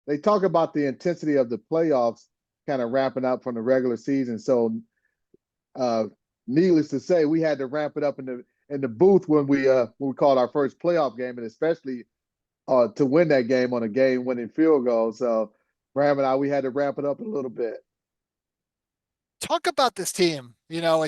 they talk about the intensity of the playoffs kind of ramping up from the regular season. So, uh, needless to say, we had to ramp it up in the booth when we called our first playoff game, and especially to win that game on a game-winning field goal. So, Bram and we had to ramp it up a little bit. Talk about this team. You know,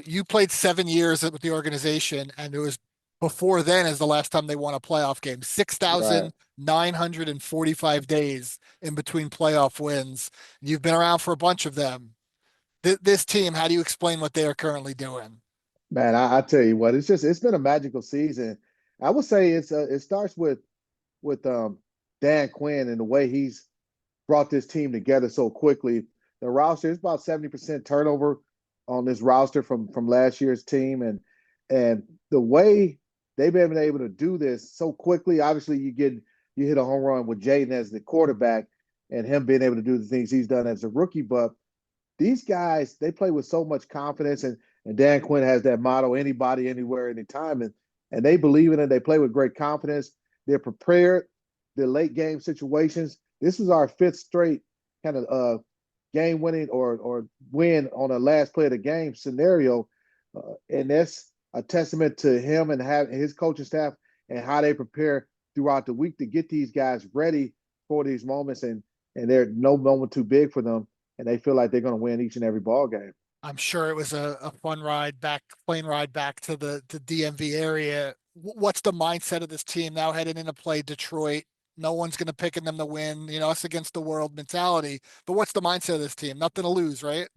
you played 7 years with the organization, and it was before then is the last time they won a playoff game. Right. 6,945 days in between playoff wins. You've been around for a bunch of them. This team, how do you explain what they are currently doing? Man, I tell you what, it's been a magical season. I would say it starts with Dan Quinn and the way he's brought this team together so quickly. The roster is about 70% turnover on this roster from last year's team, and the way they've been able to do this so quickly. Obviously, you hit a home run with Jayden as the quarterback, and him being able to do the things he's done as a rookie. But these guys, they play with so much confidence, and Dan Quinn has that motto: anybody, anywhere, anytime, and they believe in it. They play with great confidence. They're prepared. The late game situations. This is our fifth straight kind of game winning or win on a last play of the game scenario, and that's a testament to him and his coaching staff and how they prepare throughout the week to get these guys ready for these moments, and there's no moment too big for them, and they feel like they're going to win each and every ball game. I'm sure it was a fun plane ride back to the DMV area. What's the mindset of this team now heading into play Detroit? No one's going to pick them to win, you know, us against the world mentality. But what's the mindset of this team? Nothing to lose, right?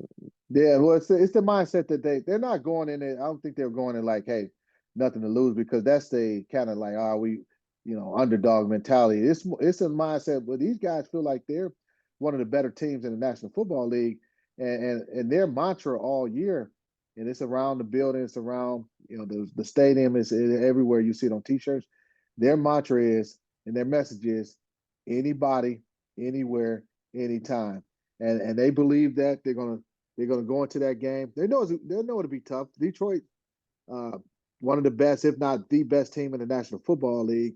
Yeah, well, it's the mindset that they're not going in it. I don't think they're going in like, hey, nothing to lose, because that's the kind of like, underdog mentality. It's a mindset where these guys feel like they're one of the better teams in the National Football League, and their mantra all year, and it's around the building, it's around the stadium, is everywhere you see it on T-shirts. Their mantra is, and their message is, anybody, anywhere, anytime, and they believe that they're gonna go into that game. They know it'll be tough. Detroit, uh, one of the best, if not the best team in the National Football League.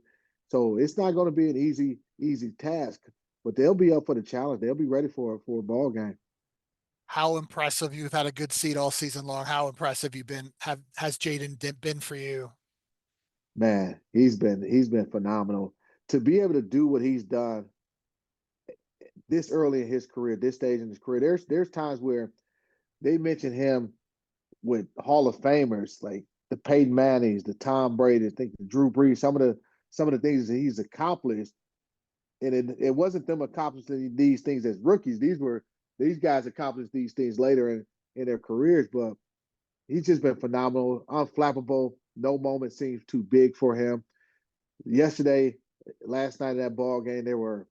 So it's not going to be an easy task, but they'll be up for the challenge. They'll be ready for a ball game. How impressive you've had a good seat all season long. How impressive has Jayden been for you? Man, he's been phenomenal to be able to do what he's done this early in his career, this stage in his career. There's times where they mention him with Hall of Famers like the Peyton Mannings, the Tom Brady, I think the Drew Brees, some of the things that he's accomplished, and it wasn't them accomplishing these things as rookies. These guys accomplished these things later in their careers, but he's just been phenomenal, unflappable. No moment seems too big for him. Yesterday, last night in that ball game, there were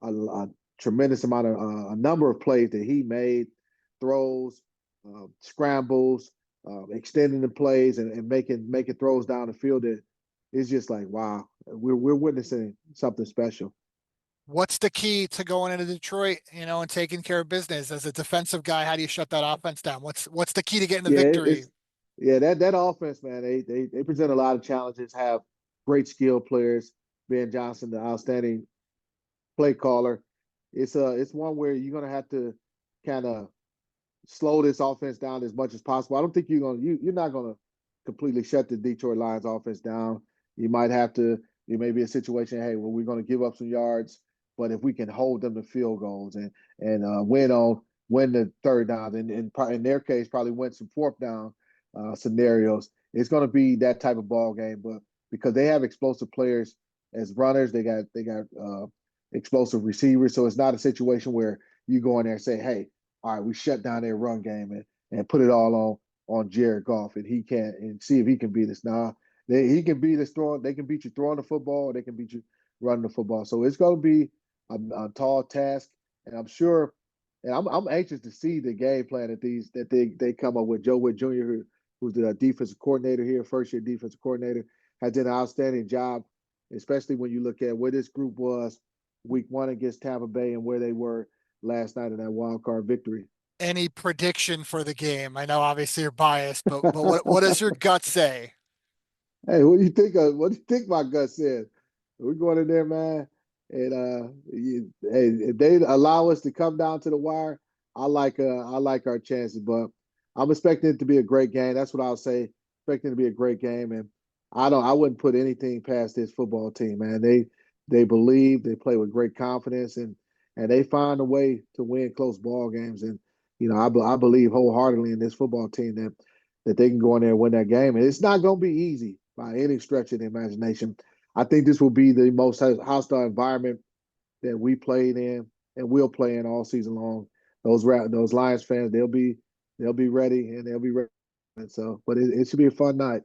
a tremendous amount of a number of plays that he made, throws, scrambles, extending the plays, and making throws down the field. That it's just like, wow, we're witnessing something special. What's the key to going into Detroit, you know, and taking care of business as a defensive guy? How do you shut that offense down? What's the key to getting the Yeah, victory? it's yeah that offense, man. They present a lot of challenges. Have great skill players. Ben Johnson, the outstanding play caller. It's one where you're gonna have to kind of slow this offense down as much as possible. I don't think you're not gonna completely shut the Detroit Lions offense down. You might have to. It may be a situation. Hey, well, we're gonna give up some yards, but if we can hold them to field goals and win the third down, and in their case probably win some fourth down scenarios, it's gonna be that type of ball game. But because they have explosive players as runners, they got explosive receivers, so it's not a situation where you go in there and say, hey, all right, we shut down their run game and put it all on Jared Goff, and he can't, and see if he can beat us. Nah, he can beat us throwing. They can beat you throwing the football, or they can beat you running the football. So it's going to be a tall task, and I'm sure, and I'm anxious to see the game plan that they come up with. Joe Witt Jr., who's the defensive coordinator here, first year defensive coordinator, has done an outstanding job, especially when you look at where this group was week one against Tampa Bay and where they were last night in that wild card victory. Any prediction for the game? I know obviously you're biased, but what does your gut say? Hey, what do you think my gut said? We're going in there, man. And hey, if they allow us to come down to the wire, I like our chances. But I'm expecting it to be a great game. That's what I'll say. Expecting it to be a great game, and I wouldn't put anything past this football team, man. They believe, they play with great confidence, and they find a way to win close ball games. And I believe wholeheartedly in this football team that they can go in there and win that game. And it's not going to be easy by any stretch of the imagination. I think this will be the most hostile environment that we played in and will play in all season long. Those Lions fans, they'll be ready and they'll be ready. And so, but it should be a fun night.